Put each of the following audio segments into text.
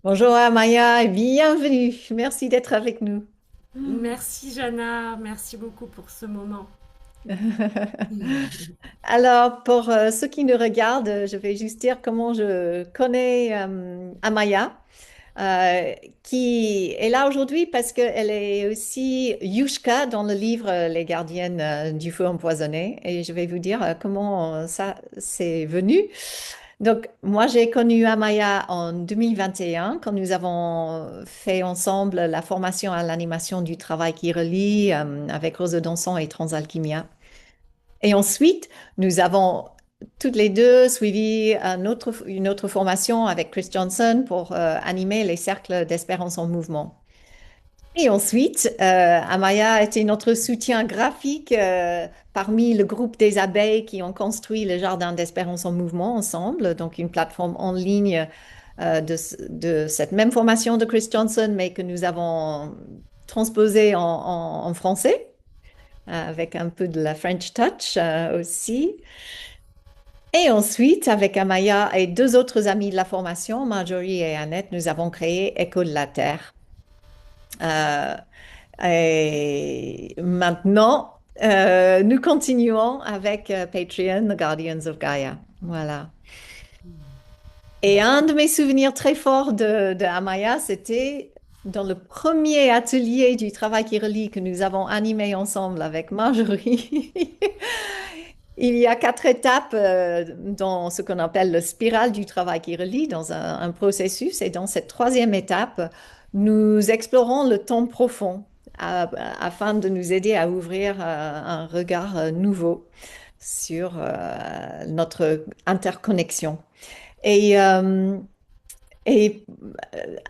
Bonjour Amaya et bienvenue. Merci d'être avec nous. Merci Jana, merci beaucoup pour ce moment. Alors, pour ceux qui nous regardent, je vais juste dire comment je connais Amaya, euh, qui est là aujourd'hui parce qu'elle est aussi Yushka dans le livre Les gardiennes du feu empoisonné. Et je vais vous dire comment ça c'est venu. Donc, moi, j'ai connu Amaya en 2021 quand nous avons fait ensemble la formation à l'animation du travail qui relie avec Rose Danson et Transalchimia. Et ensuite, nous avons toutes les deux suivi une autre formation avec Chris Johnson pour animer les cercles d'espérance en mouvement. Et ensuite, Amaya a été notre soutien graphique parmi le groupe des abeilles qui ont construit le Jardin d'Espérance en Mouvement ensemble, donc une plateforme en ligne de cette même formation de Chris Johnson, mais que nous avons transposée en français, avec un peu de la French touch aussi. Et ensuite, avec Amaya et deux autres amis de la formation, Marjorie et Annette, nous avons créé Écho de la Terre. Euh, Et maintenant, nous continuons avec Patreon, The Guardians of Gaia. Voilà. Et un de mes souvenirs très forts de Amaya, c'était dans le premier atelier du travail qui relie que nous avons animé ensemble avec Marjorie. Il y a quatre étapes dans ce qu'on appelle le spirale du travail qui relie, dans un processus. Et dans cette troisième étape, nous explorons le temps profond afin de nous aider à ouvrir un regard nouveau sur notre interconnexion. Et, euh, et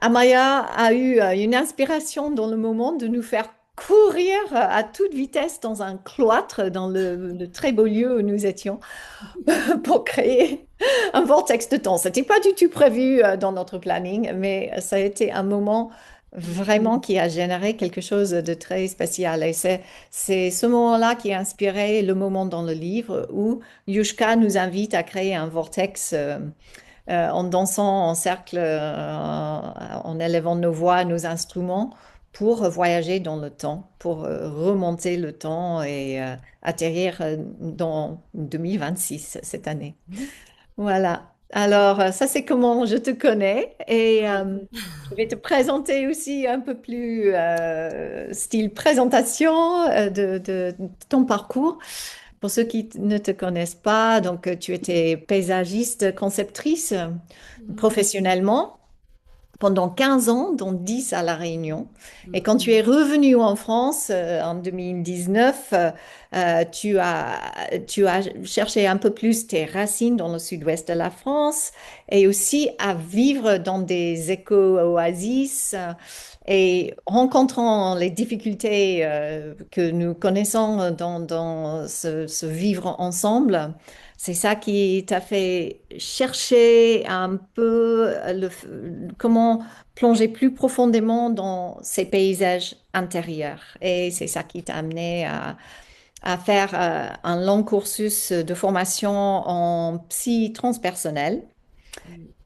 Amaya a eu une inspiration dans le moment de nous faire courir à toute vitesse dans un cloître dans le très beau lieu où nous étions pour créer un vortex de temps. C'était pas du tout prévu dans notre planning, mais ça a été un moment vraiment qui a généré quelque chose de très spécial. Et c'est ce moment-là qui a inspiré le moment dans le livre où Yushka nous invite à créer un vortex en dansant en cercle, en élevant nos voix, nos instruments pour voyager dans le temps, pour remonter le temps et atterrir dans 2026 cette année. Voilà. Alors, ça, c'est comment je te connais. Et je vais te présenter aussi un peu plus style présentation de ton parcours. Pour ceux qui ne te connaissent pas, donc tu étais paysagiste, conceptrice professionnellement pendant 15 ans, dont 10 à La Réunion. Et quand tu es revenu en France en 2019, tu as cherché un peu plus tes racines dans le sud-ouest de la France et aussi à vivre dans des éco-oasis. Et rencontrant les difficultés que nous connaissons dans ce vivre ensemble, c'est ça qui t'a fait chercher un peu comment plonger plus profondément dans ces paysages intérieurs. Et c'est ça qui t'a amené à faire un long cursus de formation en psy transpersonnel.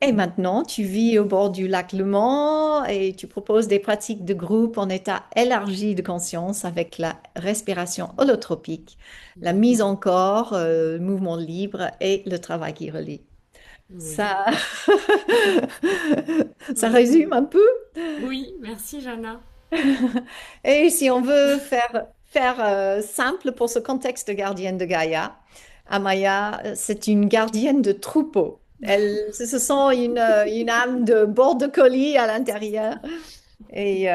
Et maintenant, tu vis au bord du lac Le Mans et tu proposes des pratiques de groupe en état élargi de conscience avec la respiration holotropique, la mise en corps, le mouvement libre et le travail qui relie. Oui. Ça, ça résume un peu. Oui, merci Jana. Et si on veut faire simple pour ce contexte de gardienne de Gaïa, Amaya, c'est une gardienne de troupeau. Elle, ce sent une âme de border collie à l'intérieur. Et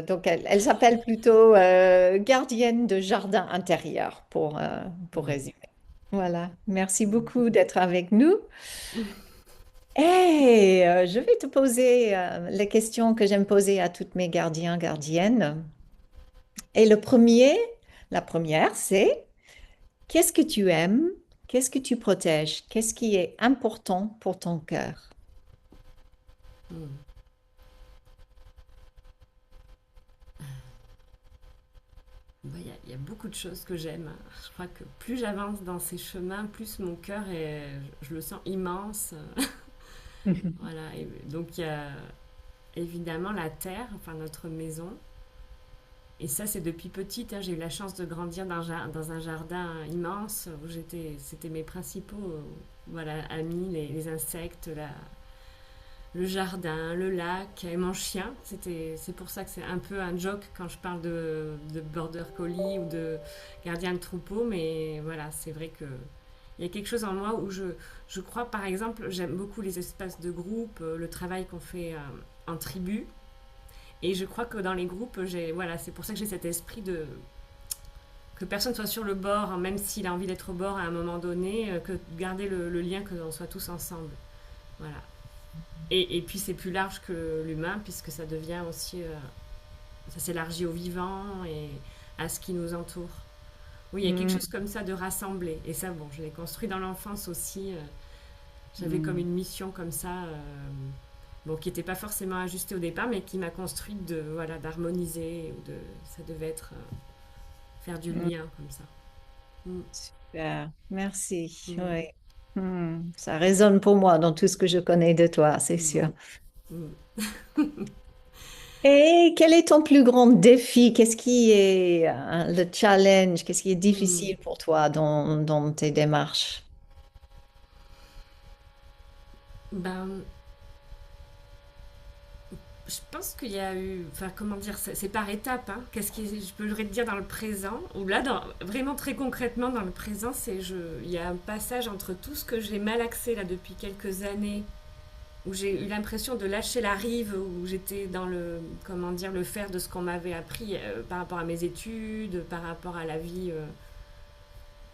donc, elle s'appelle plutôt gardienne de jardin intérieur pour résumer. Voilà. Merci beaucoup d'être avec nous. Et je vais te poser les questions que j'aime poser à toutes mes gardiens, gardiennes. Et la première, c'est qu'est-ce que tu aimes? Qu'est-ce que tu protèges? Qu'est-ce qui est important pour ton cœur? Il y a beaucoup de choses que j'aime. Je crois que plus j'avance dans ces chemins, plus mon cœur je le sens immense. Voilà. Et donc évidemment la terre, enfin notre maison. Et ça, c'est depuis petite, hein. J'ai eu la chance de grandir dans un jardin immense où c'était mes principaux voilà, amis, les insectes, le jardin, le lac et mon chien. C'est pour ça que c'est un peu un joke quand je parle de border collie ou de gardien de troupeau. Mais voilà, c'est vrai que il y a quelque chose en moi où je crois, par exemple, j'aime beaucoup les espaces de groupe, le travail qu'on fait en tribu. Et je crois que dans les groupes, voilà, c'est pour ça que j'ai cet esprit de que personne soit sur le bord, hein, même s'il a envie d'être au bord à un moment donné, que garder le lien, que l'on soit tous ensemble. Voilà. Et puis c'est plus large que l'humain, puisque ça devient aussi, ça s'élargit au vivant et à ce qui nous entoure. Oui, il y a quelque Mm, chose comme ça de rassembler. Et ça, bon, je l'ai construit dans l'enfance aussi. J'avais comme mm, une mission comme ça, bon, qui n'était pas forcément ajustée au départ, mais qui m'a construite voilà, d'harmoniser, ça devait être faire du mm. lien comme ça. Mm, Super, merci. mm, Oui. Ça résonne pour moi dans tout ce que je connais de toi, c'est sûr. bon, mm. Et quel est ton plus grand défi? Qu'est-ce qui est le challenge? Qu'est-ce qui est Mm. difficile pour toi dans tes démarches? Ben, je pense qu'il y a eu, enfin comment dire, c'est par étapes. Hein. Je pourrais te dire dans le présent, ou là, vraiment très concrètement dans le présent, il y a un passage entre tout ce que j'ai mal axé là depuis quelques années, où j'ai eu l'impression de lâcher la rive, où j'étais dans comment dire, le faire de ce qu'on m'avait appris par rapport à mes études, par rapport à la vie,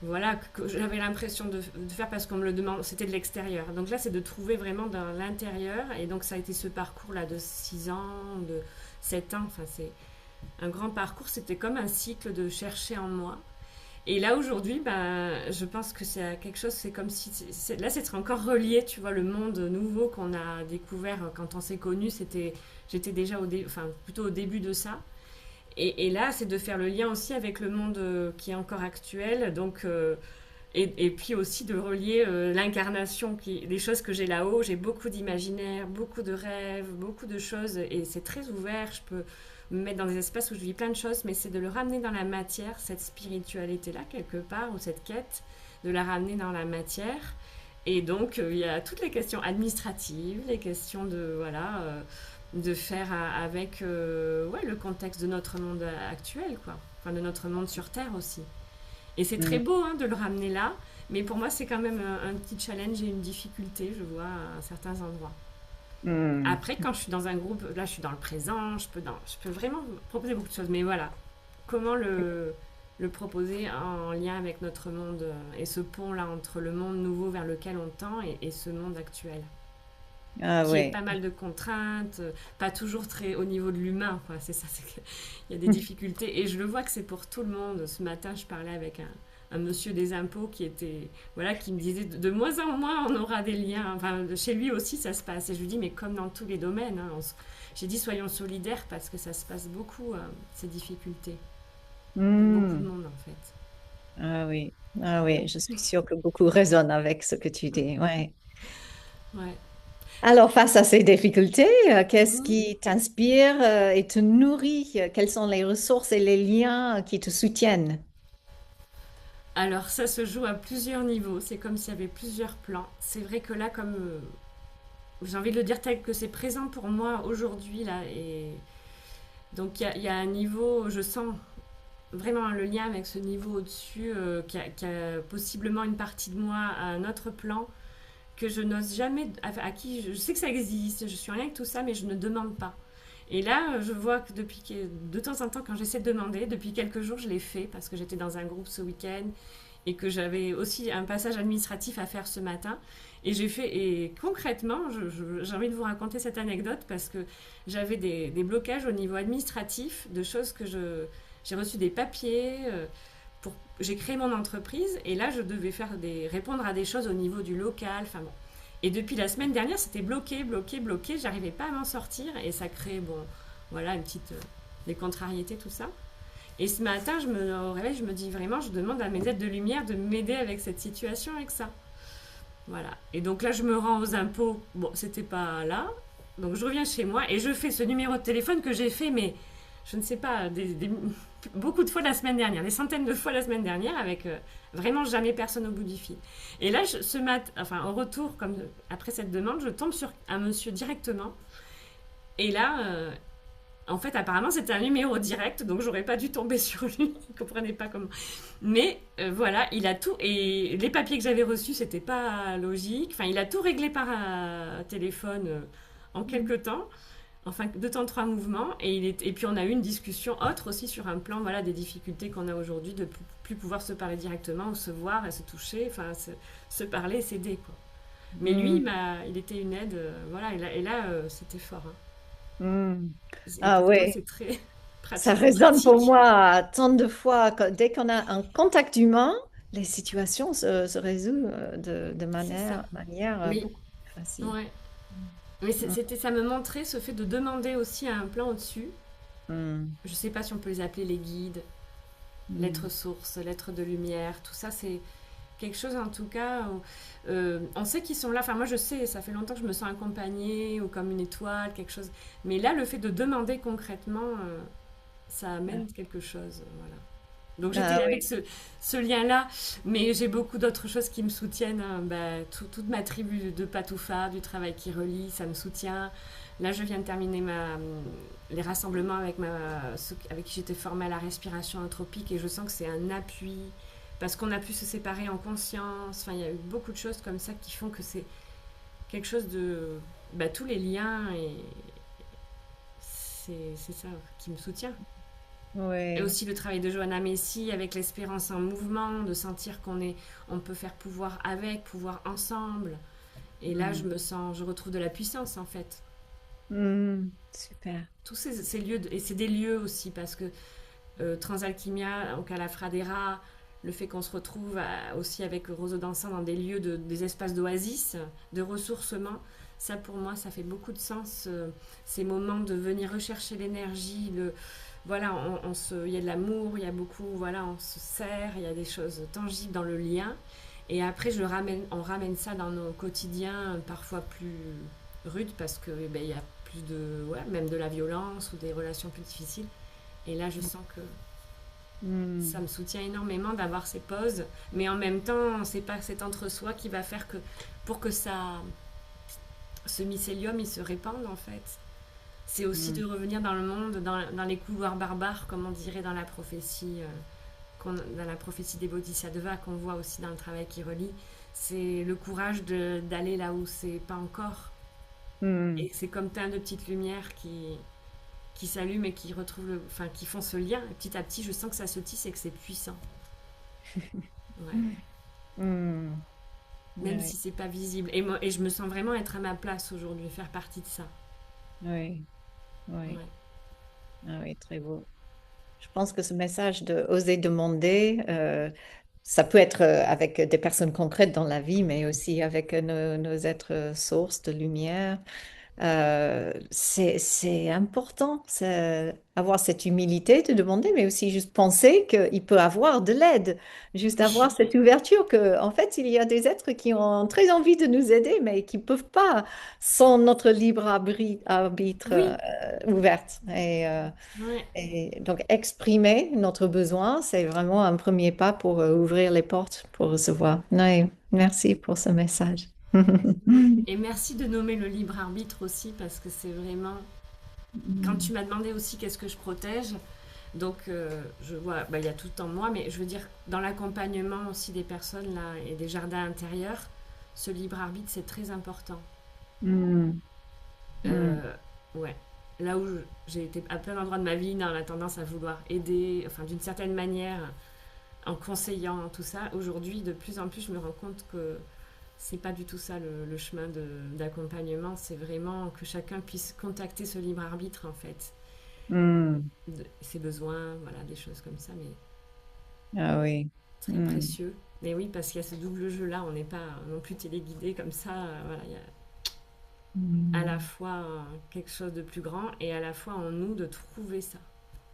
voilà, que j'avais l'impression de faire parce qu'on me le demande, c'était de l'extérieur. Donc là, c'est de trouver vraiment dans l'intérieur, et donc ça a été ce parcours-là de 6 ans, de 7 ans, enfin c'est un grand parcours, c'était comme un cycle de chercher en moi. Et là aujourd'hui, ben, je pense que c'est quelque chose, c'est comme si là c'est encore relié, tu vois, le monde nouveau qu'on a découvert quand on s'est connus, j'étais déjà enfin plutôt au début de ça. Et là, c'est de faire le lien aussi avec le monde qui est encore actuel, donc et puis aussi de relier l'incarnation, des choses que j'ai là-haut. J'ai beaucoup d'imaginaire, beaucoup de rêves, beaucoup de choses, et c'est très ouvert. Je peux me mettre dans des espaces où je vis plein de choses, mais c'est de le ramener dans la matière, cette spiritualité-là, quelque part, ou cette quête, de la ramener dans la matière. Et donc, il y a toutes les questions administratives, les questions voilà, de faire avec ouais, le contexte de notre monde actuel, quoi. Enfin, de notre monde sur Terre aussi. Et c'est très Mm, beau hein, de le ramener là, mais pour moi, c'est quand même un petit challenge et une difficulté, je vois, à certains endroits. mm, Après, quand je suis dans un groupe, là, je suis dans le présent, je peux vraiment proposer beaucoup de choses. Mais voilà, comment le proposer en lien avec notre monde et ce pont-là entre le monde nouveau vers lequel on tend et ce monde actuel, ah qui est ouais. pas mal de contraintes, pas toujours très au niveau de l'humain, quoi. C'est ça, il y a des difficultés. Et je le vois que c'est pour tout le monde. Ce matin, je parlais avec un monsieur des impôts qui était, voilà, qui me disait de moins en moins on aura des liens. Enfin, chez lui aussi, ça se passe. Et je lui dis, mais comme dans tous les domaines, hein, j'ai dit, soyons solidaires parce que ça se passe beaucoup, ces difficultés, pour beaucoup de Mm, monde, en fait. ah oui. Ah oui, je suis sûre que beaucoup résonnent avec ce que tu dis. Ouais. Ouais. Alors, face à ces difficultés, qu'est-ce Mhm. qui t'inspire et te nourrit? Quelles sont les ressources et les liens qui te soutiennent? Alors, ça se joue à plusieurs niveaux. C'est comme s'il y avait plusieurs plans. C'est vrai que là, comme j'ai envie de le dire tel que c'est présent pour moi aujourd'hui là et donc il y a un niveau, je sens vraiment le lien avec ce niveau au-dessus qui a possiblement une partie de moi à un autre plan que je n'ose jamais, à qui je sais que ça existe, je suis en lien avec tout ça, mais je ne demande pas. Et là, je vois que de temps en temps, quand j'essaie de demander, depuis quelques jours, je l'ai fait parce que j'étais dans un groupe ce week-end et que j'avais aussi un passage administratif à faire ce matin. Et j'ai fait, et concrètement, j'ai envie de vous raconter cette anecdote parce que j'avais des blocages au niveau administratif de choses j'ai reçu des papiers. J'ai créé mon entreprise et là je devais répondre à des choses au niveau du local. Enfin bon. Et depuis la semaine dernière, c'était bloqué, bloqué, bloqué. J'arrivais pas à m'en sortir et ça crée, bon, voilà, une petite. Des contrariétés, tout ça. Et ce matin, au réveil, je me dis vraiment, je demande à mes aides de lumière de m'aider avec cette situation, avec ça. Voilà. Et donc là, je me rends aux impôts. Bon, c'était pas là. Donc je reviens chez moi et je fais ce numéro de téléphone que j'ai fait, mais je ne sais pas, beaucoup de fois la semaine dernière, des centaines de fois la semaine dernière, avec vraiment jamais personne au bout du fil. Et là, ce matin, enfin, au retour, comme après cette demande, je tombe sur un monsieur directement. Et là, en fait, apparemment, c'était un numéro direct, donc j'aurais pas dû tomber sur lui. Je comprenais pas comment. Mais voilà, il a tout. Et les papiers que j'avais reçus, c'était pas logique. Enfin, il a tout réglé par téléphone en quelques temps. Enfin, deux temps, trois mouvements. Et puis, on a eu une discussion autre aussi sur un plan, voilà, des difficultés qu'on a aujourd'hui de plus pouvoir se parler directement ou se voir et se toucher. Enfin, se parler et s'aider, quoi. Mais lui, Mm. il était une aide. Voilà, et là, c'était fort, hein. Mm. Et Ah pourtant, ouais, c'est très ça pratico résonne pour pratique. moi tant de fois. Dès qu'on a un contact humain, les situations se résolvent de C'est ça. manière Mais, beaucoup plus facile. ouais. Mais Mm. ça me montrait ce fait de demander aussi à un plan au-dessus. Mm. Je sais pas si on peut les appeler les guides, l'être Mm. source, l'être de lumière, tout ça, c'est quelque chose en tout cas. On sait qu'ils sont là. Enfin, moi je sais, ça fait longtemps que je me sens accompagnée ou comme une étoile, quelque chose. Mais là, le fait de demander concrètement, ça Ah amène quelque chose. Voilà. Donc ah j'étais avec oui. ce lien-là, mais j'ai beaucoup d'autres choses qui me soutiennent, hein. Toute ma tribu de Patoufa, du travail qui relie, ça me soutient. Là, je viens de terminer les rassemblements ceux avec qui j'étais formée à la respiration anthropique et je sens que c'est un appui parce qu'on a pu se séparer en conscience. Enfin, il y a eu beaucoup de choses comme ça qui font que c'est quelque chose de... tous les liens et c'est ça qui me soutient. Et Oui. aussi le travail de Johanna Messi avec l'espérance en mouvement, de sentir on peut faire pouvoir avec, pouvoir ensemble. Et là, Mm. je retrouve de la puissance en fait. Mm. Super. Tous ces lieux, et c'est des lieux aussi parce que Transalchimia, au Calafradera, le fait qu'on se retrouve aussi avec Roseau Dansant dans des lieux, des espaces d'oasis, de ressourcement, ça pour moi, ça fait beaucoup de sens. Ces moments de venir rechercher l'énergie, voilà, il y a de l'amour, il y a beaucoup, voilà, on se sert, il y a des choses tangibles dans le lien. Et après, on ramène ça dans nos quotidiens, parfois plus rudes, parce que il y a plus ouais, même de la violence ou des relations plus difficiles. Et là, je sens que ça Mm. me soutient énormément d'avoir ces pauses, mais en même temps, c'est pas cet entre-soi qui va faire que pour que ce mycélium, il se répande en fait. C'est aussi de Mm. revenir dans le monde, dans les couloirs barbares, comme on dirait dans la prophétie, dans la prophétie des Bodhisattvas, qu'on voit aussi dans le travail qui relie. C'est le courage d'aller là où c'est pas encore. Mm. Et c'est comme plein de petites lumières qui s'allument et qui enfin, qui font ce lien. Et petit à petit, je sens que ça se tisse et que c'est puissant. Ouais. Mm. Même si Oui. c'est pas visible. Et je me sens vraiment être à ma place aujourd'hui, faire partie de ça. Oui. Oui. Ouais. Ah oui, très beau. Je pense que ce message de oser demander, ça peut être avec des personnes concrètes dans la vie, mais aussi avec nos êtres sources de lumière. C'est important, avoir cette humilité de demander, mais aussi juste penser qu'il peut avoir de l'aide, juste avoir Oui, cette ouverture que, en fait, il y a des êtres qui ont très envie de nous aider, mais qui ne peuvent pas sans notre libre arbitre oui, ouverte. ouais. Et donc, exprimer notre besoin, c'est vraiment un premier pas pour ouvrir les portes pour recevoir. Oui, merci pour ce message. Et merci de nommer le libre arbitre aussi, parce que c'est vraiment. Quand tu m'as demandé aussi qu'est-ce que je protège, donc je vois, il y a tout en moi, mais je veux dire, dans l'accompagnement aussi des personnes là et des jardins intérieurs, ce libre arbitre c'est très important. Mm, mm, Euh, ouais. Là où j'ai été à plein d'endroits de ma vie dans la tendance à vouloir aider, enfin d'une certaine manière, en conseillant tout ça, aujourd'hui de plus en plus je me rends compte que c'est pas du tout ça le chemin d'accompagnement, c'est vraiment que chacun puisse contacter ce libre arbitre en fait, mm. ses besoins, voilà, des choses comme ça, mais Ah oui. très Mm, précieux. Mais oui, parce qu'il y a ce double jeu là, on n'est pas non plus téléguidé comme ça, voilà, il y a à la mm, fois quelque chose de plus grand et à la fois en nous de trouver ça,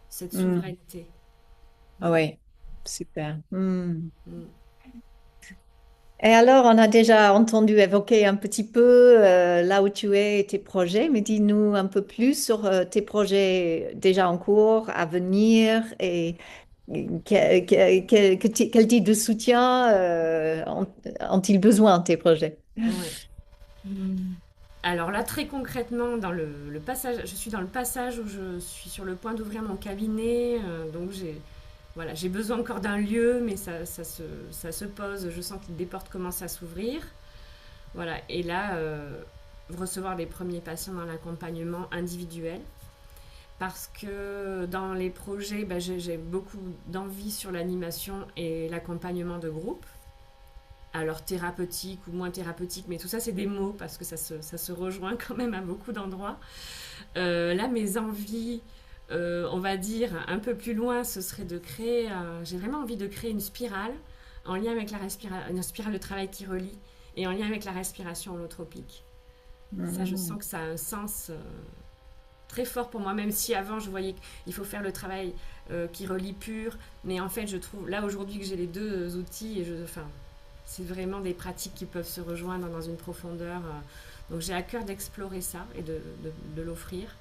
cette mm. souveraineté. Ah oui, super. Mm. Mm. Et alors, on a déjà entendu évoquer un petit peu là où tu es et tes projets, mais dis-nous un peu plus sur tes projets déjà en cours, à venir et quel type de soutien ont-ils besoin, tes projets? Ouais. Hmm. Alors là, très concrètement, dans le passage, je suis dans le passage où je suis sur le point d'ouvrir mon cabinet. Donc voilà, j'ai besoin encore d'un lieu, mais ça se pose. Je sens que des portes commencent à s'ouvrir. Voilà, et là, recevoir les premiers patients dans l'accompagnement individuel. Parce que dans les projets, bah, j'ai beaucoup d'envie sur l'animation et l'accompagnement de groupe. Alors thérapeutique ou moins thérapeutique, mais tout ça c'est des mots parce que ça se rejoint quand même à beaucoup d'endroits. Là, mes envies, on va dire un peu plus loin, ce serait de créer, j'ai vraiment envie de créer une spirale en lien avec une spirale de travail qui relie et en lien avec la respiration holotropique. Ça, je Hmm. sens que ça a un sens très fort pour moi, même si avant je voyais qu'il faut faire le travail qui relie pur, mais en fait je trouve là aujourd'hui que j'ai les deux outils et enfin, c'est vraiment des pratiques qui peuvent se rejoindre dans une profondeur. Donc j'ai à cœur d'explorer ça et de l'offrir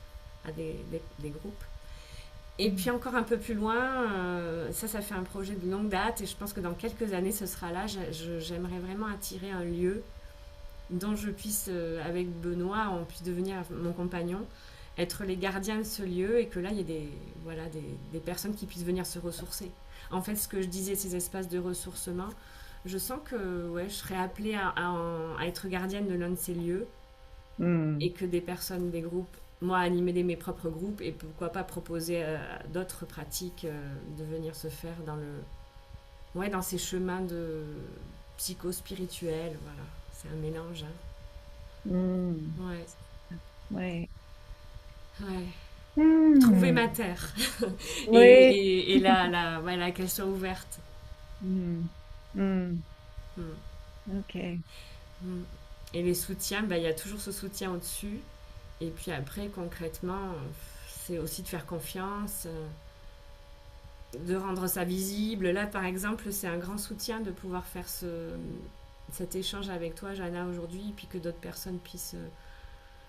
à des groupes. Et puis encore un peu plus loin, ça fait un projet de longue date et je pense que dans quelques années ce sera là. J'aimerais vraiment attirer un lieu dont je puisse, avec Benoît, on puisse devenir mon compagnon, être les gardiens de ce lieu et que là il y ait voilà, des personnes qui puissent venir se ressourcer. En fait, ce que je disais, ces espaces de ressourcement, je sens que ouais, je serais appelée à être gardienne de l'un de ces lieux Hmm. et que des personnes, des groupes, moi animer mes propres groupes et pourquoi pas proposer d'autres pratiques de venir se faire ouais, dans ces chemins de psycho-spirituel. Voilà, c'est un mélange. Hein. Hmm. Ouais, Ouais. ouais. Trouver Hmm. ma terre Oui. et voilà, qu'elle soit ouverte. Hmm. Hmm. Mm, Ok. mm. Et les soutiens, bah, il y a toujours ce soutien au-dessus. Et puis après, concrètement, c'est aussi de faire confiance, de rendre ça visible. Là, par exemple, c'est un grand soutien de pouvoir faire cet échange avec toi, Jana, aujourd'hui, et puis que d'autres personnes puissent...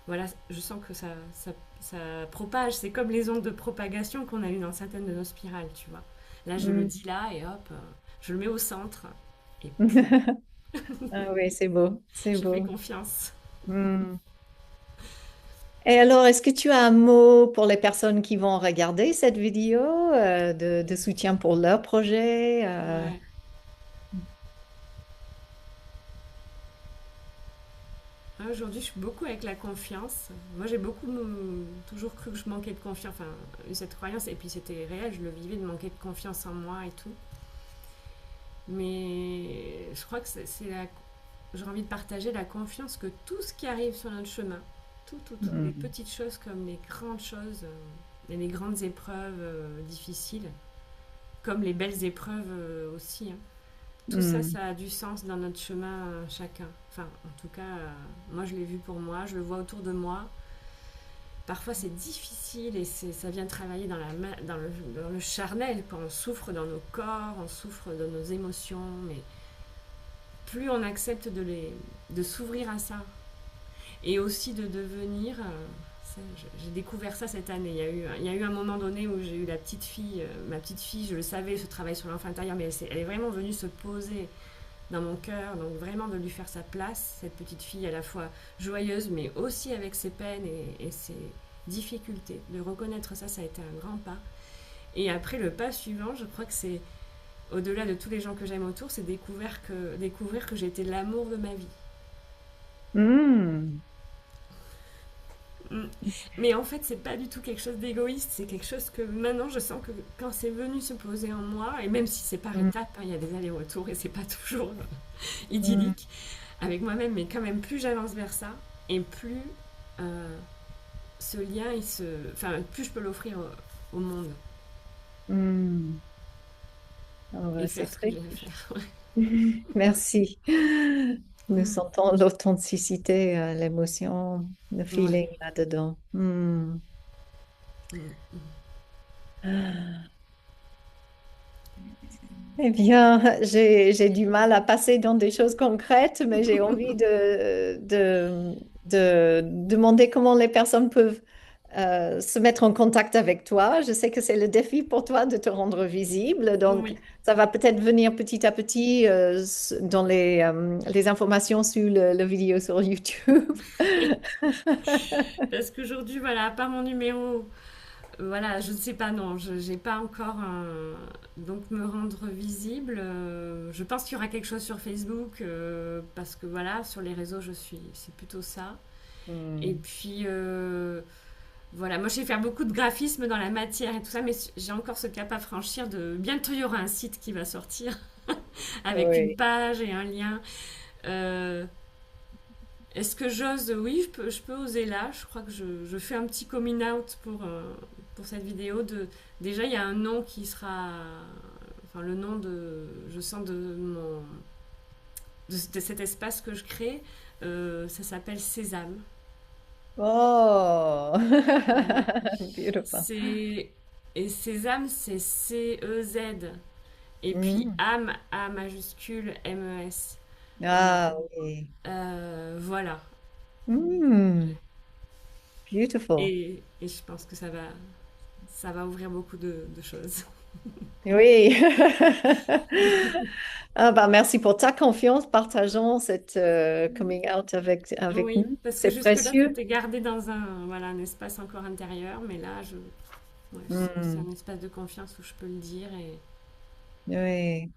voilà, je sens que ça propage. C'est comme les ondes de propagation qu'on a eues dans certaines de nos spirales, tu vois. Là, je le Hmm. dis là, et hop, je le mets au centre, et Ah oui, c'est beau, c'est je fais beau. confiance. Hmm. Et alors, est-ce que tu as un mot pour les personnes qui vont regarder cette vidéo de soutien pour leur projet? Ouais. Aujourd'hui, je suis beaucoup avec la confiance. Moi, j'ai toujours cru que je manquais de confiance, enfin, eu cette croyance, et puis c'était réel, je le vivais de manquer de confiance en moi et tout. Mais je crois que j'ai envie de partager la confiance que tout ce qui arrive sur notre chemin, tout, les Hmm. petites choses comme les grandes choses, et les grandes épreuves difficiles, comme les belles épreuves aussi, hein. Tout ça, Hmm. ça a du sens dans notre chemin chacun. Enfin, en tout cas, moi je l'ai vu pour moi, je le vois autour de moi. Parfois c'est difficile et ça vient travailler dans le charnel, quand on souffre dans nos corps, on souffre dans nos émotions, mais plus on accepte de s'ouvrir à ça et aussi de devenir... j'ai découvert ça cette année. Il y a eu un moment donné où j'ai eu la petite fille, ma petite fille, je le savais, ce travail sur l'enfant intérieur, mais elle est vraiment venue se poser dans mon cœur, donc vraiment de lui faire sa place, cette petite fille à la fois joyeuse, mais aussi avec ses peines et ses difficultés. De reconnaître ça, ça a été un grand pas. Et après, le pas suivant, je crois que c'est, au-delà de tous les gens que j'aime autour, c'est découvrir que j'étais l'amour de ma vie. Hmm. Mm. Mais en fait, c'est pas du tout quelque chose d'égoïste, c'est quelque chose que maintenant je sens que quand c'est venu se poser en moi, et même si c'est par Hmm. étapes, hein, il y a des allers-retours et c'est pas toujours Hmm. idyllique avec moi-même, mais quand même, plus j'avance vers ça, et plus ce lien, enfin, plus je peux l'offrir au monde Hmm. Ah et ouais, c'est faire ce que très... j'ai à faire. Merci. Nous sentons l'authenticité, l'émotion, le Ouais. feeling là-dedans. Hmm. Mm. Ah. Eh bien, j'ai du mal à passer dans des choses concrètes, mais j'ai envie de demander comment les personnes peuvent se mettre en contact avec toi. Je sais que c'est le défi pour toi de te rendre visible, donc Oui, ça va peut-être venir petit à petit dans les informations sur le vidéo sur YouTube. parce qu'aujourd'hui, voilà, à part mon numéro, voilà, je ne sais pas, non, je n'ai pas encore donc me rendre visible. Je pense qu'il y aura quelque chose sur Facebook, parce que voilà, sur les réseaux, c'est plutôt ça. Et Hmm. puis, voilà, moi je sais faire beaucoup de graphisme dans la matière et tout ça, mais j'ai encore ce cap à franchir de bientôt il y aura un site qui va sortir avec une Oui. page et un lien. Euh, Est-ce que j'ose? Oui, je peux oser là. Je crois que je fais un petit coming out pour cette vidéo. Déjà, il y a un nom qui sera. Enfin, le nom de. Je sens de cet espace que je crée. Ça s'appelle Sésame. Oh, Voilà. beautiful. C'est. Et Sésame, c'est C-E-Z. Et puis Hmm. âme, A majuscule, M-E-S. Euh, Ah oui. voilà. Hmm. Beautiful. Et je pense que ça va ouvrir beaucoup de choses. Oui. Ah bah, merci pour ta confiance. Partageons cette coming out avec Oui, nous. parce que C'est jusque-là, précieux. c'était gardé dans voilà, un espace encore intérieur, mais là, ouais, je sens que c'est Hmm. un espace de confiance où je peux le dire. Et... Oui.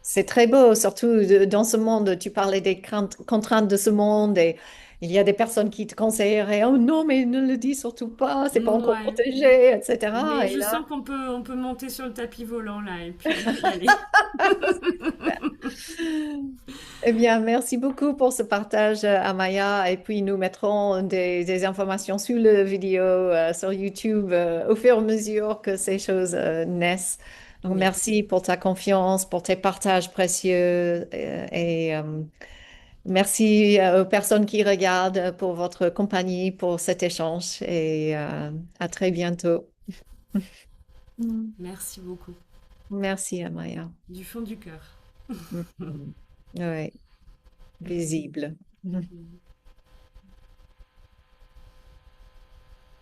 C'est très beau, surtout dans ce monde. Tu parlais des contraintes de ce monde et il y a des personnes qui te conseilleraient, oh non, mais ne le dis surtout pas, c'est pas encore Ouais. protégé, etc. Mais Et je là, sens on peut monter sur le tapis volant, là, et puis on peut y aller. eh bien, merci beaucoup pour ce partage, Amaya. Et puis, nous mettrons des informations sur le vidéo, sur YouTube, au fur et à mesure que ces choses, naissent. Donc, Oui, merci pour ta confiance, pour tes partages précieux merci, aux personnes qui regardent pour votre compagnie, pour cet échange et à très bientôt. Mm. merci beaucoup. Merci, Amaya. Du fond du cœur. Mhm. Oui, visible.